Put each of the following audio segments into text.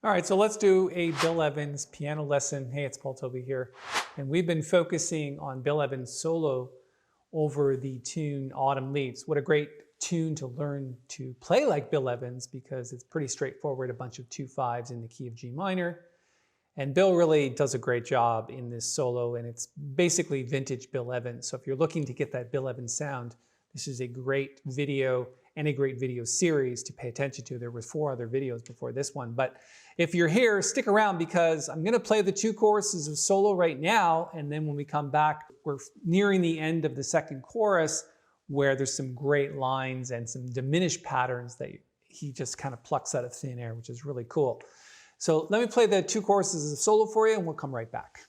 All right, so let's do a Bill Evans piano lesson. Hey, it's Tobey here. And we've been focusing on Bill Evans' solo over the tune Autumn Leaves. What a great tune to learn to play like Bill Evans, because it's pretty straightforward, a bunch of 2/5s in the key of G minor. And Bill really does a great job in this solo, and it's basically vintage Bill Evans. So if you're looking to get that Bill Evans sound, this is a great video and a great video series to pay attention to. There were 4 other videos before this one. But if you're here, stick around, because I'm gonna play the 2 choruses of solo right now, and then when we come back, we're nearing the end of the 2nd chorus, where there's some great lines and some diminished patterns that he just kind of plucks out of thin air, which is really cool. So let me play the 2 choruses of solo for you, and we'll come right back.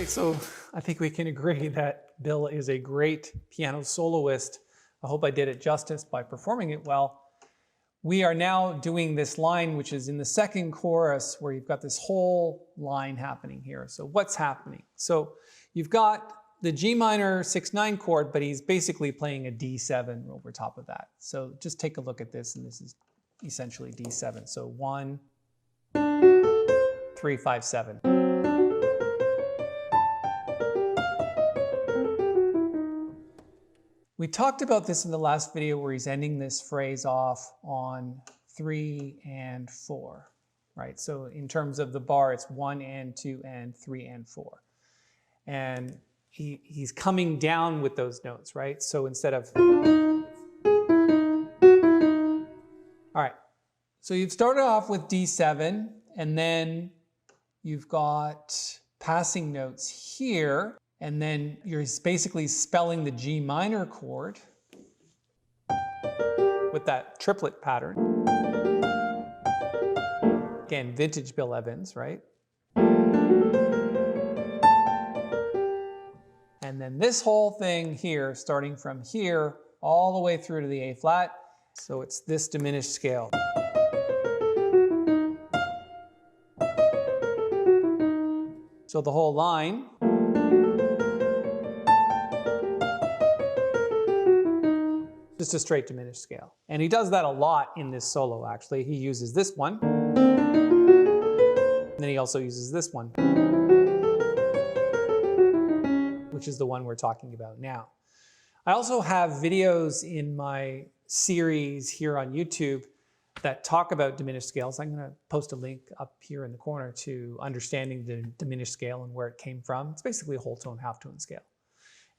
So I think we can agree that Bill is a great piano soloist. I hope I did it justice by performing it well. We are now doing this line, which is in the 2nd chorus, where you've got this whole line happening here. So what's happening? So you've got the G minor 6/9 chord, but he's basically playing a D7 over top of that. So just take a look at this, and this is essentially D7. So 1, 3, 5, 7. We talked about this in the last video, where he's ending this phrase off on 3 and 4, right? So in terms of the bar, it's 1 and 2 and 3 and 4. And he's coming down with those notes, right? So instead of... All right, so you've started off with D7, and then you've got passing notes here. And then you're basically spelling the G minor chord with that triplet pattern. Again, vintage Bill Evans, right? And then this whole thing here, starting from here all the way through to the A flat. So it's this diminished scale. So the whole line. Just a straight diminished scale. And he does that a lot in this solo, actually. He uses this one. And then he also uses this one, which is the one we're talking about now. I also have videos in my series here on YouTube that talk about diminished scales. I'm going to post a link up here in the corner to understanding the diminished scale and where it came from. It's basically a whole tone, half tone scale.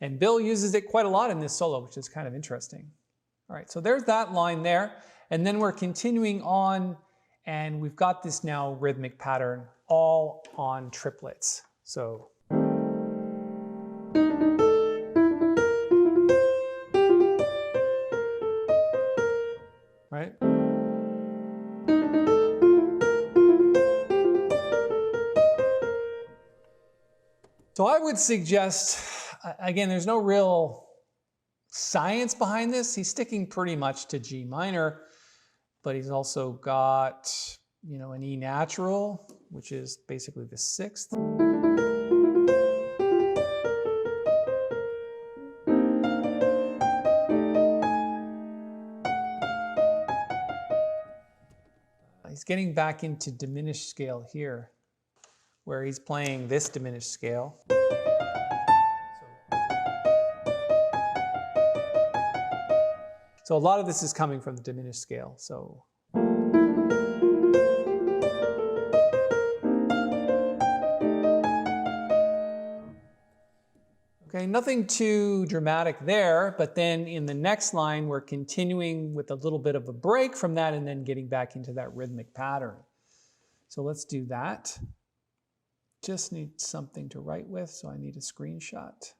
And Bill uses it quite a lot in this solo, which is kind of interesting. All right, so there's that line there. And then we're continuing on, and we've got this now rhythmic pattern all on triplets. So. Right? So I would suggest, again, there's no real science behind this. He's sticking pretty much to G minor, but he's also got, you know, an E natural, which is basically the 6th. He's getting back into diminished scale here, where he's playing this diminished scale. So a lot of this is coming from the diminished scale. So okay, nothing too dramatic there, but then in the next line, we're continuing with a little bit of a break from that and then getting back into that rhythmic pattern. So let's do that. Just need something to write with, so I need a screenshot.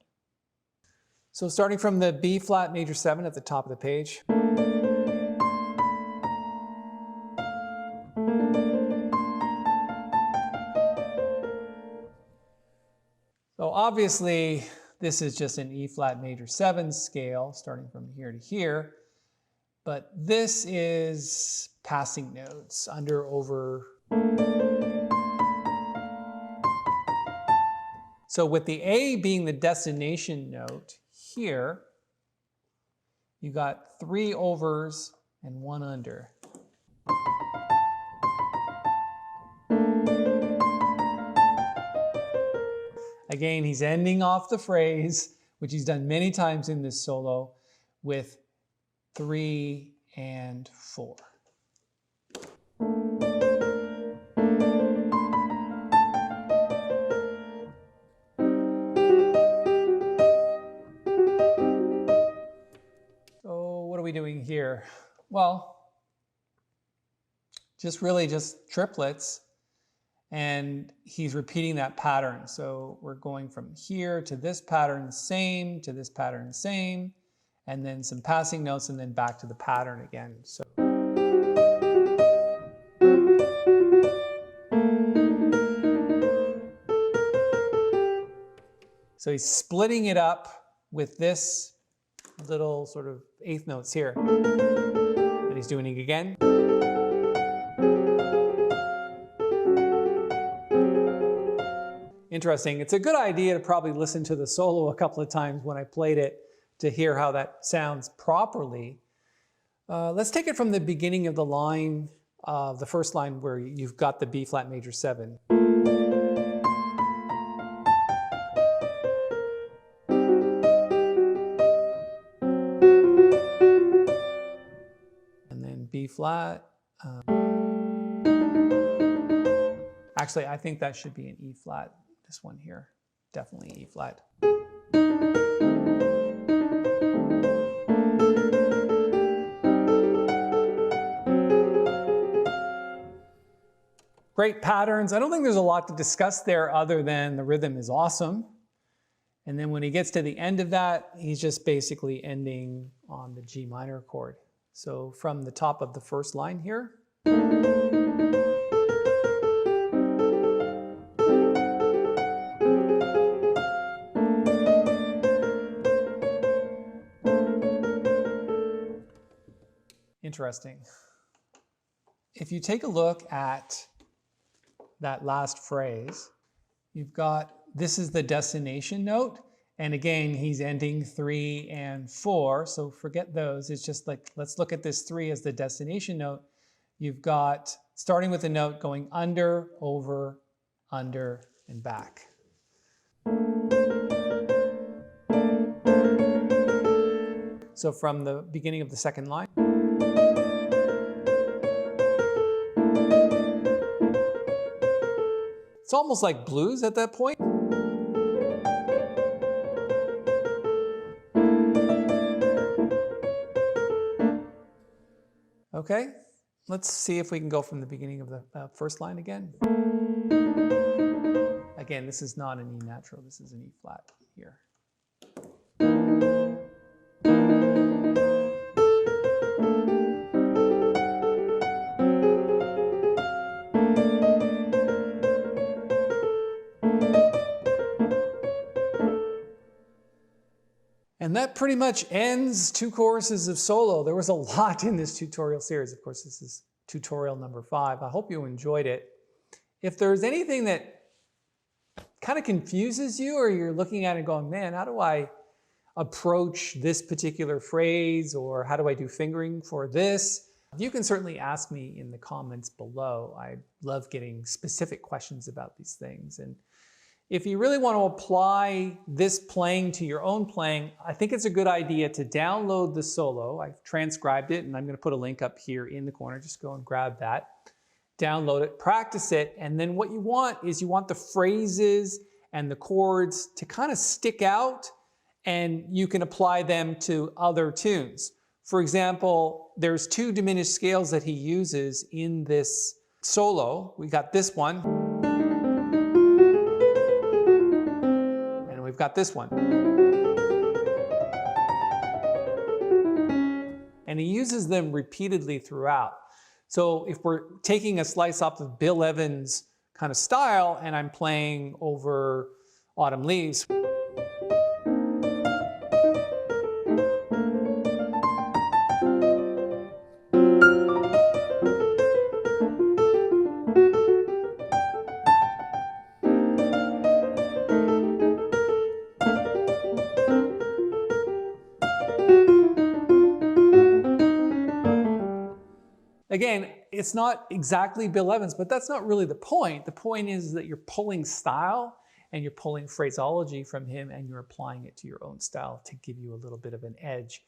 So starting from the B flat major 7 at the top of the page. So obviously, this is just an E flat major 7 scale, starting from here to here. But this is passing notes, under, over. So with the A being the destination note here, you got 3 overs and 1 under. Again, he's ending off the phrase, which he's done many times in this solo, with 3 and 4. So what are we doing here? Well, just triplets. And he's repeating that pattern. So we're going from here to this pattern, same, to this pattern, same, and then some passing notes, and then back to the pattern again. So he's splitting it up with this little sort of eighth notes here. And he's doing it again. Interesting. It's a good idea to probably listen to the solo a couple of times when I played it to hear how that sounds properly. Let's take it from the beginning of the line, the first line where you've got the B flat major 7. And then B flat. Actually, I think that should be an E flat. This one here, definitely E flat. Great patterns. I don't think there's a lot to discuss there other than the rhythm is awesome. And then when he gets to the end of that, he's just basically ending on the G minor chord. So from the top of the first line here. Interesting. If you take a look at that last phrase, you've got, this is the destination note, and again, he's ending 3 and 4, so forget those. It's just like, let's look at this 3 as the destination note. You've got, starting with the note, going under, over, under, and back. So from the beginning of the second line. It's almost like blues at that point. Okay, let's see if we can go from the beginning of the first line again. Again, this is not an E natural, this is an E flat here. And that pretty much ends 2 choruses of solo. There was a lot in this tutorial series. Of course, this is tutorial number 5. I hope you enjoyed it. If there's anything that kind of confuses you, or you're looking at it going, man, how do I approach this particular phrase, or how do I do fingering for this? You can certainly ask me in the comments below. I love getting specific questions about these things. And if you really want to apply this playing to your own playing, I think it's a good idea to download the solo. I've transcribed it, and I'm going to put a link up here in the corner. Just go and grab that. Download it, practice it, and then what you want is you want the phrases and the chords to kind of stick out, and you can apply them to other tunes. For example, there's 2 diminished scales that he uses in this solo. We got this one, and we've got this one. And he uses them repeatedly throughout. So if we're taking a slice off of Bill Evans' kind of style, and I'm playing over Autumn Leaves, again, it's not exactly Bill Evans, but that's not really the point. The point is that you're pulling style and you're pulling phraseology from him and you're applying it to your own style to give you a little bit of an edge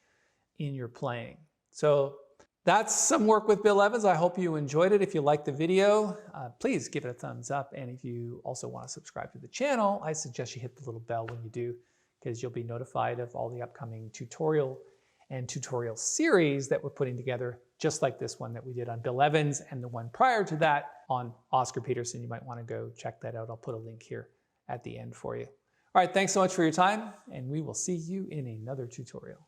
in your playing. So that's some work with Bill Evans. I hope you enjoyed it. If you liked the video, please give it a thumbs up. And if you also want to subscribe to the channel, I suggest you hit the little bell when you do, because you'll be notified of all the upcoming tutorial series that we're putting together, just like this one that we did on Bill Evans and the one prior to that on Oscar Peterson. You might want to go check that out. I'll put a link here at the end for you. All right, thanks so much for your time, and we will see you in another tutorial.